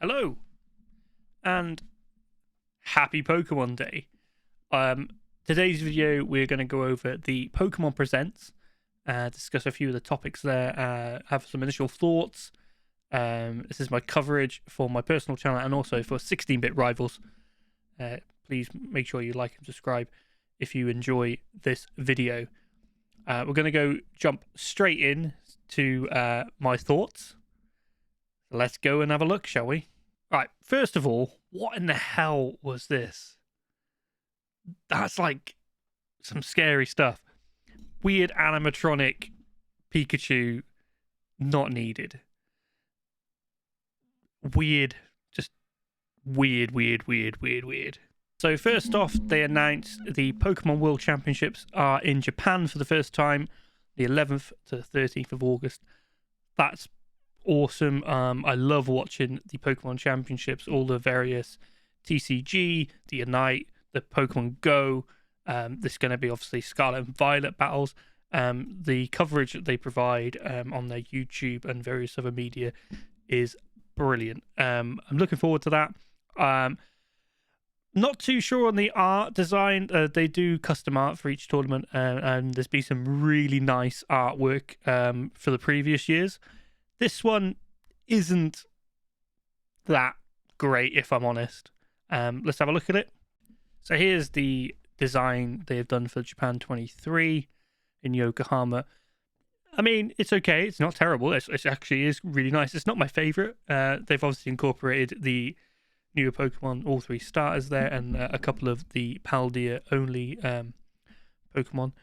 Hello and happy Pokemon Day. Today's video we're going to go over the Pokemon Presents, discuss a few of the topics there, have some initial thoughts. This is my coverage for my personal channel and also for 16-bit rivals. Please make sure you like and subscribe if you enjoy this video. We're going to jump straight in to my thoughts. Let's go and have a look, shall we? Right, first of all, what in the hell was this? That's like some scary stuff. Weird animatronic Pikachu, not needed. Weird, just weird. So first off, they announced the Pokemon World Championships are in Japan for the first time, the 11th to 13th of August. That's awesome. I love watching the Pokemon Championships, all the various TCG, the Unite, the Pokemon Go. There's going to be obviously Scarlet and Violet battles. The coverage that they provide on their YouTube and various other media is brilliant. I'm looking forward to that. Not too sure on the art design. They do custom art for each tournament, and there's been some really nice artwork for the previous years. This one isn't that great, if I'm honest. Let's have a look at it. So here's the design they've done for Japan 23 in Yokohama. I mean, it's okay. It's not terrible. It actually is really nice. It's not my favorite. They've obviously incorporated the newer Pokemon, all three starters there, and a couple of the Paldea only Pokemon.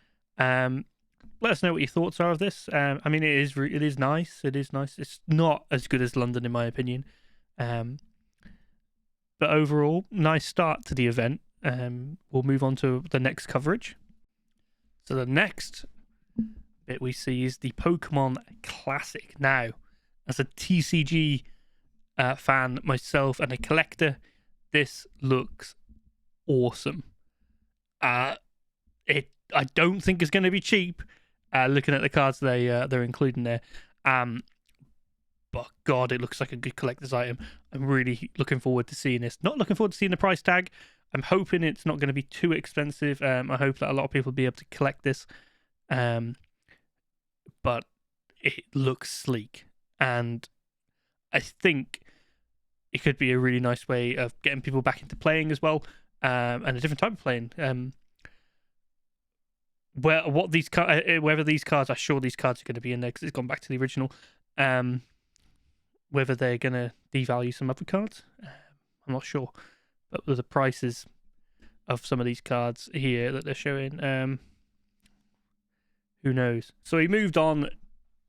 Let us know what your thoughts are of this. I mean, it is nice. It is nice. It's not as good as London, in my opinion. But overall, nice start to the event. We'll move on to the next coverage. So the next bit we see is the Pokemon Classic. Now, as a TCG fan myself and a collector, this looks awesome. I don't think it's going to be cheap. Looking at the cards they're including there, but God, it looks like a good collector's item. I'm really looking forward to seeing this. Not looking forward to seeing the price tag. I'm hoping it's not going to be too expensive. I hope that a lot of people will be able to collect this. But it looks sleek, and I think it could be a really nice way of getting people back into playing as well, and a different type of playing. Whether these cards, I'm sure these cards are going to be in there because it's gone back to the original. Whether they're going to devalue some other cards, I'm not sure. But the prices of some of these cards here that they're showing, who knows? So we moved on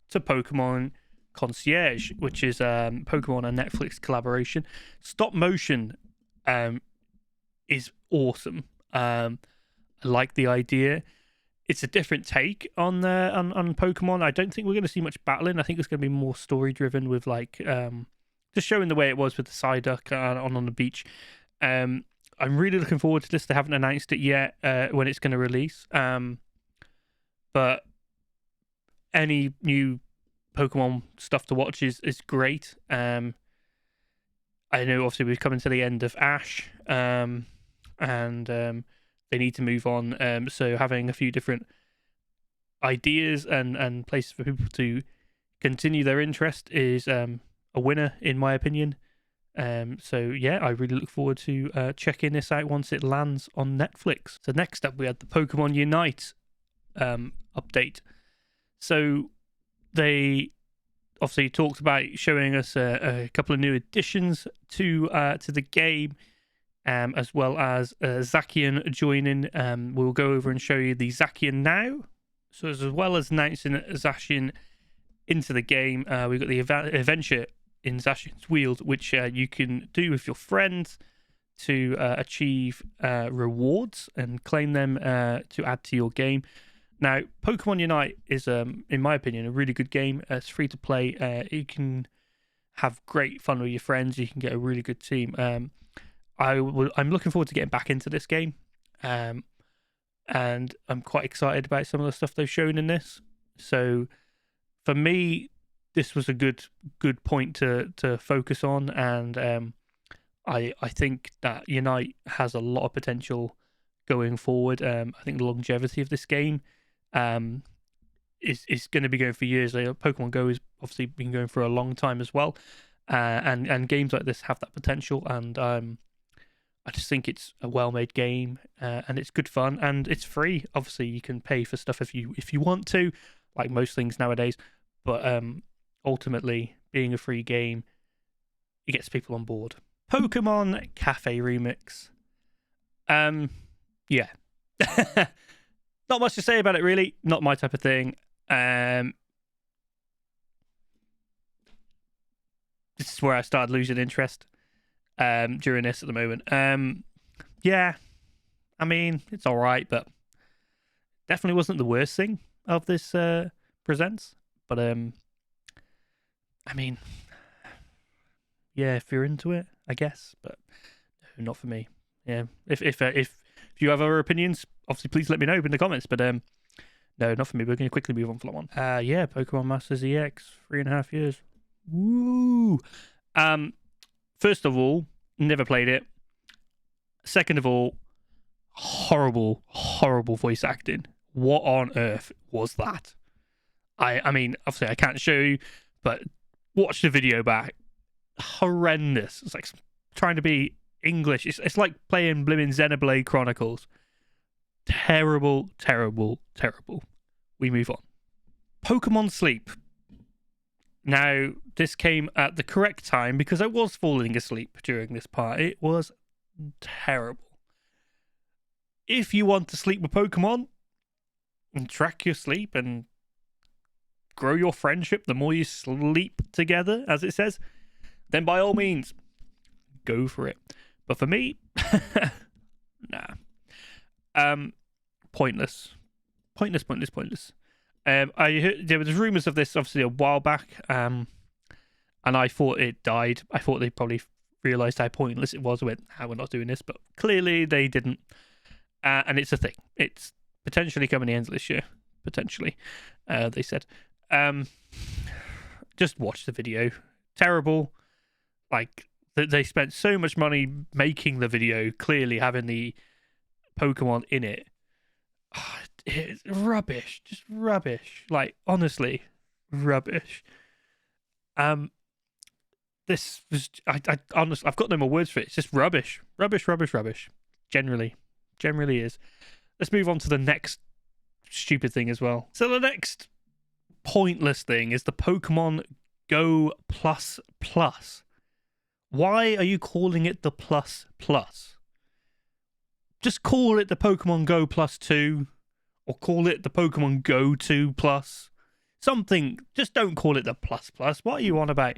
to Pokemon Concierge, which is Pokemon and Netflix collaboration. Stop motion is awesome. I like the idea. It's a different take on Pokemon. I don't think we're going to see much battling. I think it's going to be more story driven with like just showing the way it was with the Psyduck on the beach. I'm really looking forward to this. They haven't announced it yet when it's going to release. But any new Pokemon stuff to watch is great. I know obviously we're coming to the end of Ash, and they need to move on. So having a few different ideas and places for people to continue their interest is a winner, in my opinion. So yeah, I really look forward to checking this out once it lands on Netflix. So next up, we had the Pokemon Unite update. So they obviously talked about showing us a couple of new additions to the game. As well as Zacian joining. We'll go over and show you the Zacian now. So as well as announcing Zacian into the game, we've got the adventure in Zacian's Wield, which you can do with your friends to achieve rewards and claim them to add to your game. Now, Pokemon Unite is, in my opinion, a really good game. It's free to play. You can have great fun with your friends. You can get a really good team. I'm looking forward to getting back into this game, and I'm quite excited about some of the stuff they've shown in this. So, for me, this was a good point to focus on, and I think that Unite has a lot of potential going forward. I think the longevity of this game is going to be going for years. Pokemon Go has obviously been going for a long time as well, and games like this have that potential. And I just think it's a well-made game, and it's good fun, and it's free. Obviously, you can pay for stuff if you want to, like most things nowadays. But ultimately, being a free game, it gets people on board. Pokemon Cafe Remix. Yeah. Not much to say about it, really. Not my type of thing. This is where I started losing interest during this at the moment. Yeah, I mean, it's all right, but definitely wasn't the worst thing of this presents. But I mean, yeah, if you're into it, I guess, but no, not for me. Yeah, if you have other opinions, obviously please let me know in the comments. But no, not for me. We're going to quickly move on for that one. Yeah, Pokemon Masters EX, 3.5 years. Woo! First of all, never played it. Second of all, horrible voice acting. What on earth was that? I mean, obviously I can't show you, but watch the video back. Horrendous. It's like trying to be English. It's like playing blimmin' Xenoblade Chronicles. Terrible. We move on. Pokemon Sleep. Now, this came at the correct time because I was falling asleep during this part. It was terrible. If you want to sleep with Pokemon and track your sleep and grow your friendship the more you sleep together, as it says, then by all means, go for it. But for me, nah. Pointless. I heard there was rumors of this obviously a while back, and I thought it died. I thought they probably realized how pointless it was. Went, we're not doing this, but clearly they didn't. And it's a thing. It's potentially coming the end of this year. Potentially, they said. Just watch the video. Terrible. Like they spent so much money making the video. Clearly having the Pokemon in it. It's rubbish, just rubbish. Like honestly, rubbish. This was I honestly I've got no more words for it. It's just rubbish. Generally is. Let's move on to the next stupid thing as well. So the next pointless thing is the Pokemon Go Plus Plus. Why are you calling it the Plus Plus? Just call it the Pokemon Go Plus 2. Or call it the Pokemon Go 2 Plus. Something. Just don't call it the Plus Plus. What are you on about?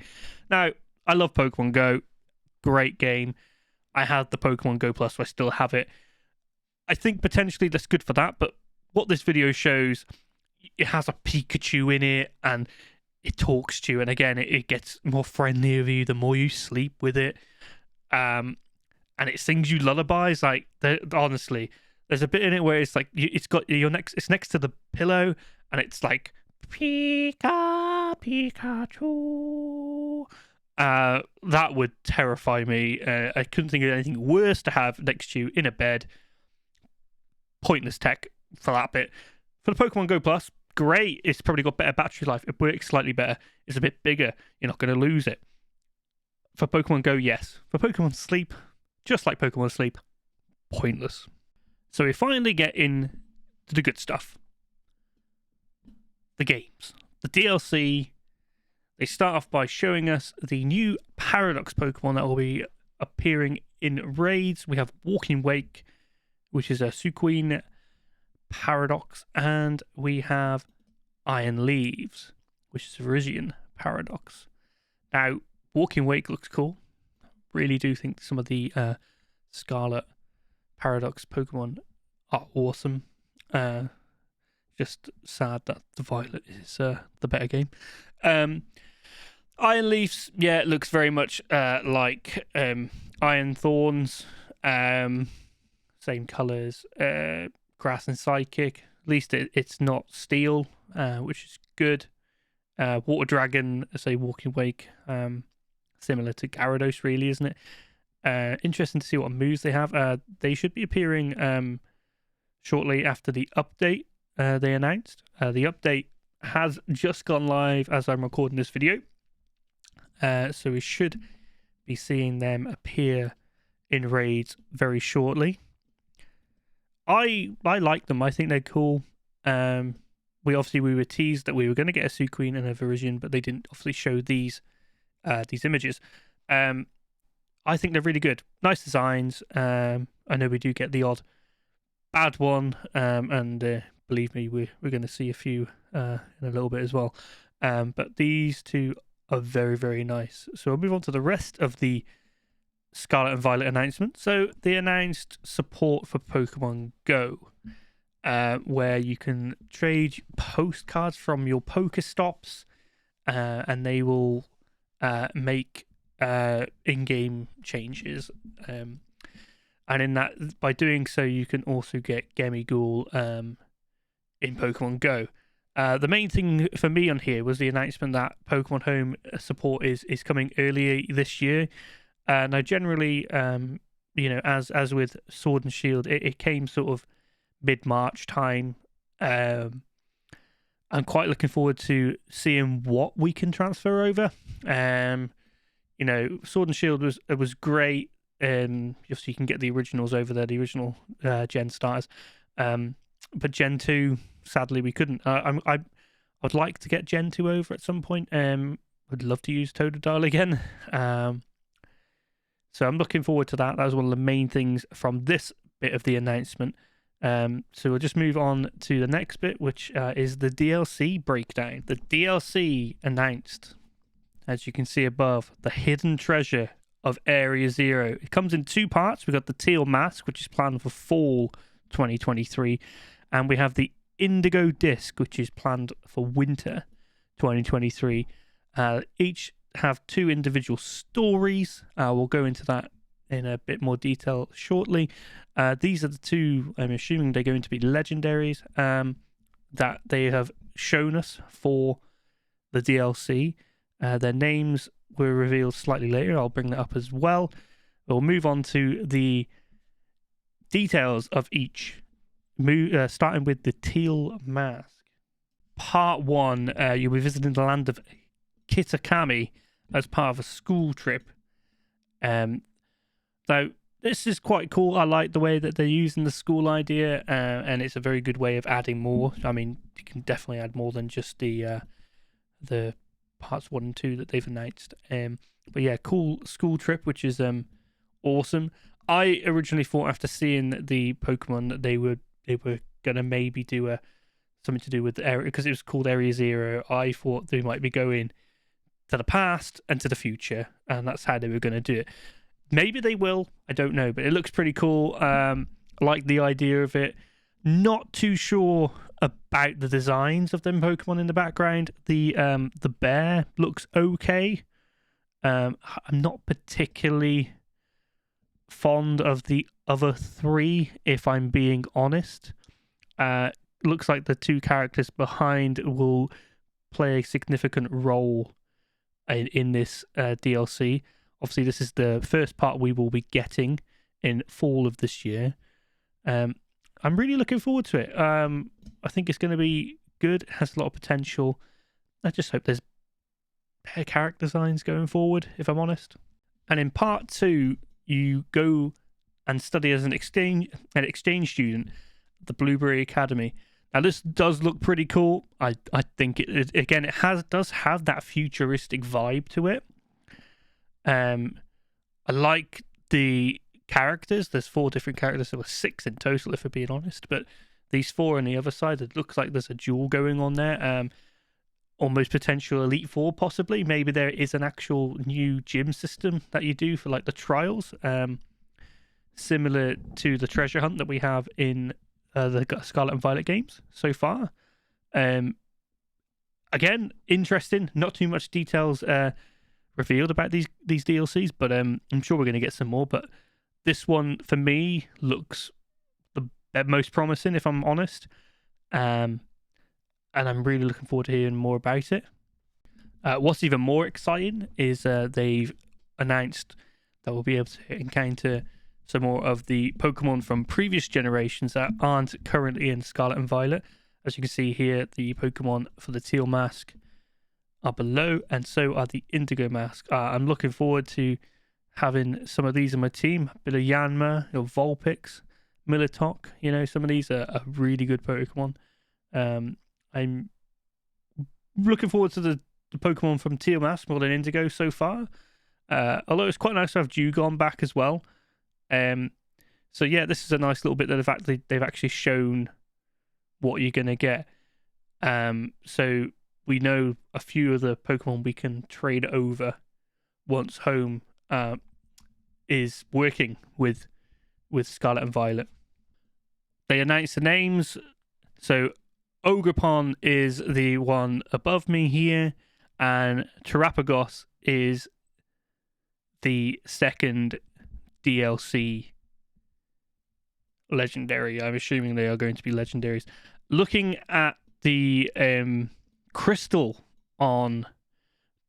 Now, I love Pokemon Go. Great game. I had the Pokemon Go Plus, so I still have it. I think potentially that's good for that, but what this video shows, it has a Pikachu in it, and it talks to you, and again, it gets more friendly with you the more you sleep with it. And it sings you lullabies. Like, honestly... There's a bit in it where it's like it's next to the pillow, and it's like Pikachu. That would terrify me. I couldn't think of anything worse to have next to you in a bed. Pointless tech for that bit. For the Pokemon Go Plus, great. It's probably got better battery life. It works slightly better. It's a bit bigger. You're not going to lose it. For Pokemon Go, yes. For Pokemon Sleep, just like Pokemon Sleep, pointless. So we finally get in to the good stuff. The games. The DLC. They start off by showing us the new Paradox Pokemon that will be appearing in raids. We have Walking Wake, which is a Suqueen Paradox. And we have Iron Leaves, which is a Virizion Paradox. Now, Walking Wake looks cool. Really do think some of the Scarlet Paradox Pokemon are awesome. Just sad that the Violet is the better game. Iron Leafs, yeah, it looks very much like Iron Thorns. Same colours. Grass and Psychic. At least it's not Steel, which is good. Water Dragon, say Walking Wake, similar to Gyarados, really, isn't it? Interesting to see what moves they have. They should be appearing shortly after the update they announced. The update has just gone live as I'm recording this video, so we should be seeing them appear in raids very shortly. I like them. I think they're cool. We were teased that we were going to get a Suqueen and a Virizion, but they didn't obviously show these images. I think they're really good. Nice designs. I know we do get the odd bad one, and believe me, we're going to see a few in a little bit as well. But these two are very, very nice. So we'll move on to the rest of the Scarlet and Violet announcement. So they announced support for Pokemon Go, where you can trade postcards from your Pokestops, and they will make in-game changes. And in that, by doing so, you can also get Gemighoul in Pokemon Go. The main thing for me on here was the announcement that Pokemon Home support is coming earlier this year. Now, generally, as with Sword and Shield, it came sort of mid-March time. I'm quite looking forward to seeing what we can transfer over. Sword and Shield was great. Just so you can get the originals over there, the original Gen starters. But Gen 2, sadly, we couldn't. I'd like to get Gen 2 over at some point. Would love to use Totodile again. So I'm looking forward to that. That was one of the main things from this bit of the announcement. So we'll just move on to the next bit, which is the DLC breakdown. The DLC announced, as you can see above, the hidden treasure of Area Zero. It comes in two parts. We've got the teal mask, which is planned for fall 2023, and we have the indigo disc, which is planned for winter 2023. Each have two individual stories. We'll go into that in a bit more detail shortly. These are the two, I'm assuming they're going to be legendaries that they have shown us for the DLC. Their names were revealed slightly later. I'll bring that up as well. We'll move on to the details of each, starting with the teal mask. Part 1, you'll be visiting the land of Kitakami as part of a school trip. Now, this is quite cool. I like the way that they're using the school idea, and it's a very good way of adding more. I mean, you can definitely add more than just the parts 1 and 2 that they've announced. But yeah, cool school trip, which is awesome. I originally thought after seeing the Pokemon that they were gonna maybe do something to do with the area, because it was called Area Zero. I thought they might be going to the past and to the future, and that's how they were going to do it. Maybe they will, I don't know, but it looks pretty cool. I like the idea of it. Not too sure about the designs of them Pokemon in the background. The bear looks okay. I'm not particularly fond of the other three, if I'm being honest. Looks like the two characters behind will play a significant role in this DLC. Obviously, this is the first part we will be getting in fall of this year. I'm really looking forward to it. I think it's going to be good. It has a lot of potential. I just hope there's better character designs going forward, if I'm honest. And in part 2, you go and study as an exchange student at the Blueberry Academy. Now, this does look pretty cool. I think it does have that futuristic vibe to it. I like the characters. There's 4 different characters. There were 6 in total, if we're being honest. But these 4 on the other side, it looks like there's a duel going on there. Almost potential Elite Four, possibly. Maybe there is an actual new gym system that you do for like the trials, similar to the treasure hunt that we have in the Scarlet and Violet games so far. Again, interesting. Not too much details revealed about these DLCs, but I'm sure we're going to get some more. But this one, for me, looks the most promising, if I'm honest. And I'm really looking forward to hearing more about it. What's even more exciting is they've announced that we'll be able to encounter some more of the Pokemon from previous generations that aren't currently in Scarlet and Violet. As you can see here, the Pokemon for the Teal Mask are below, and so are the Indigo Mask. I'm looking forward to having some of these in my team. A bit of Yanma, Vulpix, Militok. You know, some of these are really good Pokemon. I'm looking forward to the Pokemon from Teal Mask more than Indigo so far. Although it's quite nice to have Dewgong back as well. So yeah, this is a nice little bit that they've actually shown what you're gonna get. So we know a few of the Pokemon we can trade over once Home is working with Scarlet and Violet. They announced the names. So Ogerpon is the one above me here, and Terapagos is the second DLC legendary. I'm assuming they are going to be legendaries. Looking at the crystal on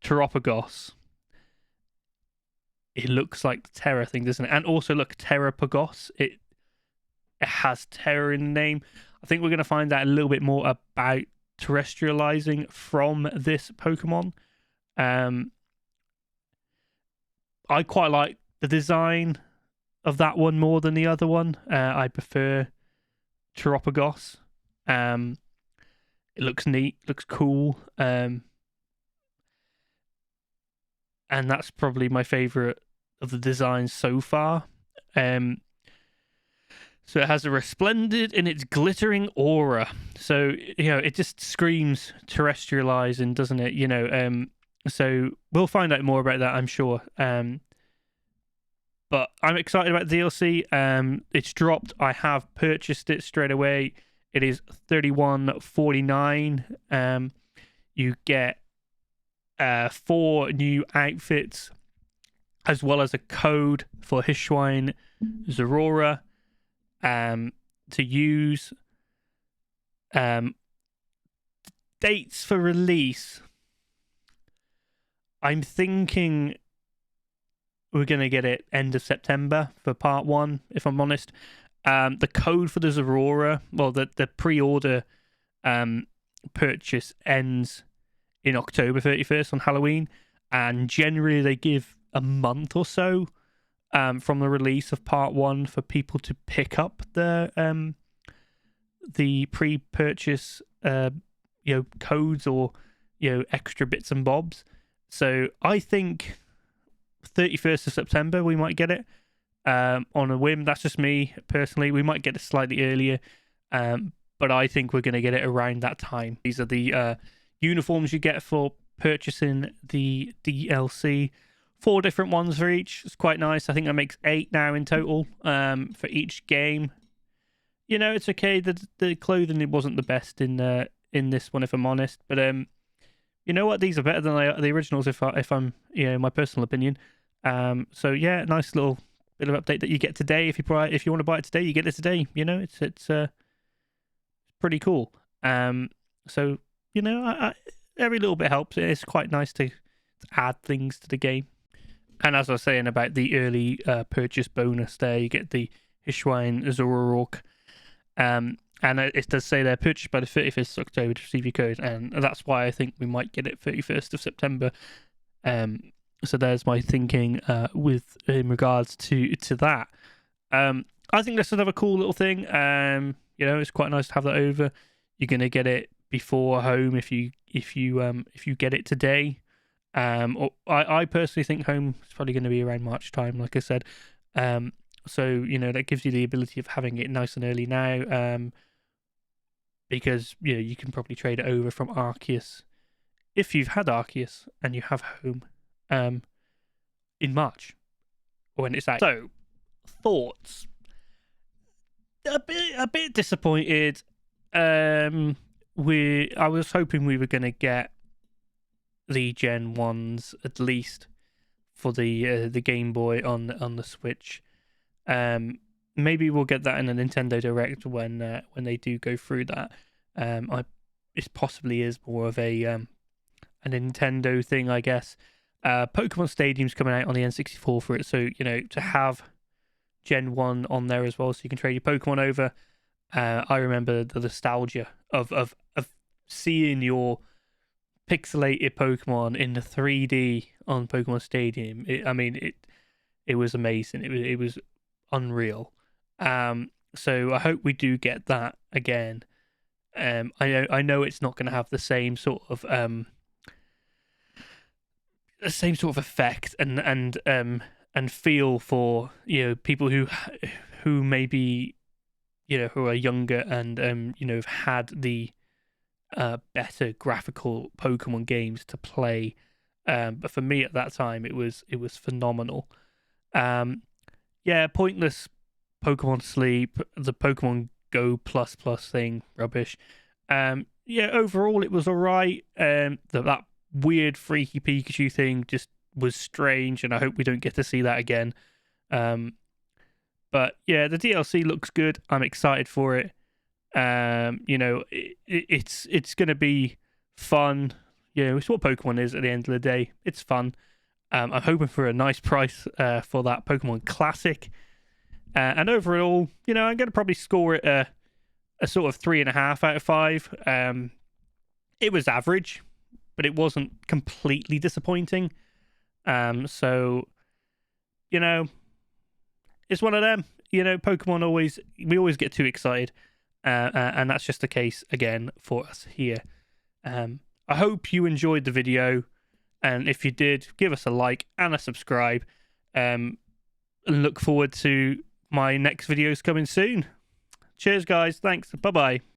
Terapagos, it looks like the Terra thing, doesn't it? And also, look, Terapagos. It has Terra in the name. I think we're going to find out a little bit more about terrestrializing from this Pokemon. I quite like the design of that one more than the other one. I prefer Terapagos. It looks neat, looks cool. And that's probably my favorite of the designs so far. So it has a resplendent in its glittering aura. So, you know, it just screams terrestrializing, doesn't it? You know, so we'll find out more about that, I'm sure. But I'm excited about the DLC. It's dropped. I have purchased it straight away. It is $31.49. You get 4 new outfits, as well as a code for Hishwine Zorora to use. Dates for release. I'm thinking we're going to get it end of September for part 1, if I'm honest. The code for the Zorora, well, the pre-order purchase ends in October 31st on Halloween, and generally they give a month or so from the release of part 1 for people to pick up the pre-purchase codes or extra bits and bobs. So I think 31st of September we might get it on a whim. That's just me personally. We might get it slightly earlier, but I think we're going to get it around that time. These are the uniforms you get for purchasing the DLC. 4 different ones for each. It's quite nice. I think that makes 8 now in total for each game. You know, it's okay. The clothing, it wasn't the best in this one, if I'm honest. But you know what? These are better than the originals, if I'm my personal opinion. So yeah, nice little bit of update that you get today. If you want to buy it today, you get it today. You know, it's pretty cool. So every little bit helps. It's quite nice to add things to the game. And as I was saying about the early purchase bonus there, you get the Hishwine Zororock. And it does say they're purchased by the 31st of October to receive your code. And that's why I think we might get it 31st of September. So there's my thinking in regards to that. I think that's another cool little thing. It's quite nice to have that over. You're gonna get it before Home if you get it today. I personally think Home is probably going to be around March time, like I said. So that gives you the ability of having it nice and early now. Because you can probably trade it over from Arceus if you've had Arceus and you have Home in March when it's out. So thoughts. A bit disappointed. I was hoping we were going to get the Gen 1s at least for the Game Boy on the Switch. Maybe we'll get that in a Nintendo Direct when they do go through that. It possibly is more of a a Nintendo thing, I guess. Pokemon Stadium's coming out on the N64 for it, so to have Gen 1 on there as well, so you can trade your Pokemon over. I remember the nostalgia of seeing your pixelated Pokemon in the 3D on Pokemon Stadium. It was amazing. It was unreal. So I hope we do get that again. I know it's not going to have the same sort of effect and feel for people who maybe who are younger and have had the better graphical Pokemon games to play. But for me at that time, it was phenomenal. Pointless Pokemon Sleep, the Pokemon Go plus thing, rubbish. Overall it was alright. That weird freaky Pikachu thing just was strange, and I hope we don't get to see that again. But yeah, the DLC looks good. I'm excited for it. It's gonna be fun. It's what Pokemon is at the end of the day. It's fun. I'm hoping for a nice price for that Pokemon Classic. And overall, I'm going to probably score it a sort of 3.5 out of 5. It was average, but it wasn't completely disappointing. So, it's one of them. Pokemon we always get too excited. And that's just the case again for us here. I hope you enjoyed the video. And if you did, give us a like and a subscribe. And look forward to my next videos coming soon. Cheers, guys. Thanks. Bye-bye.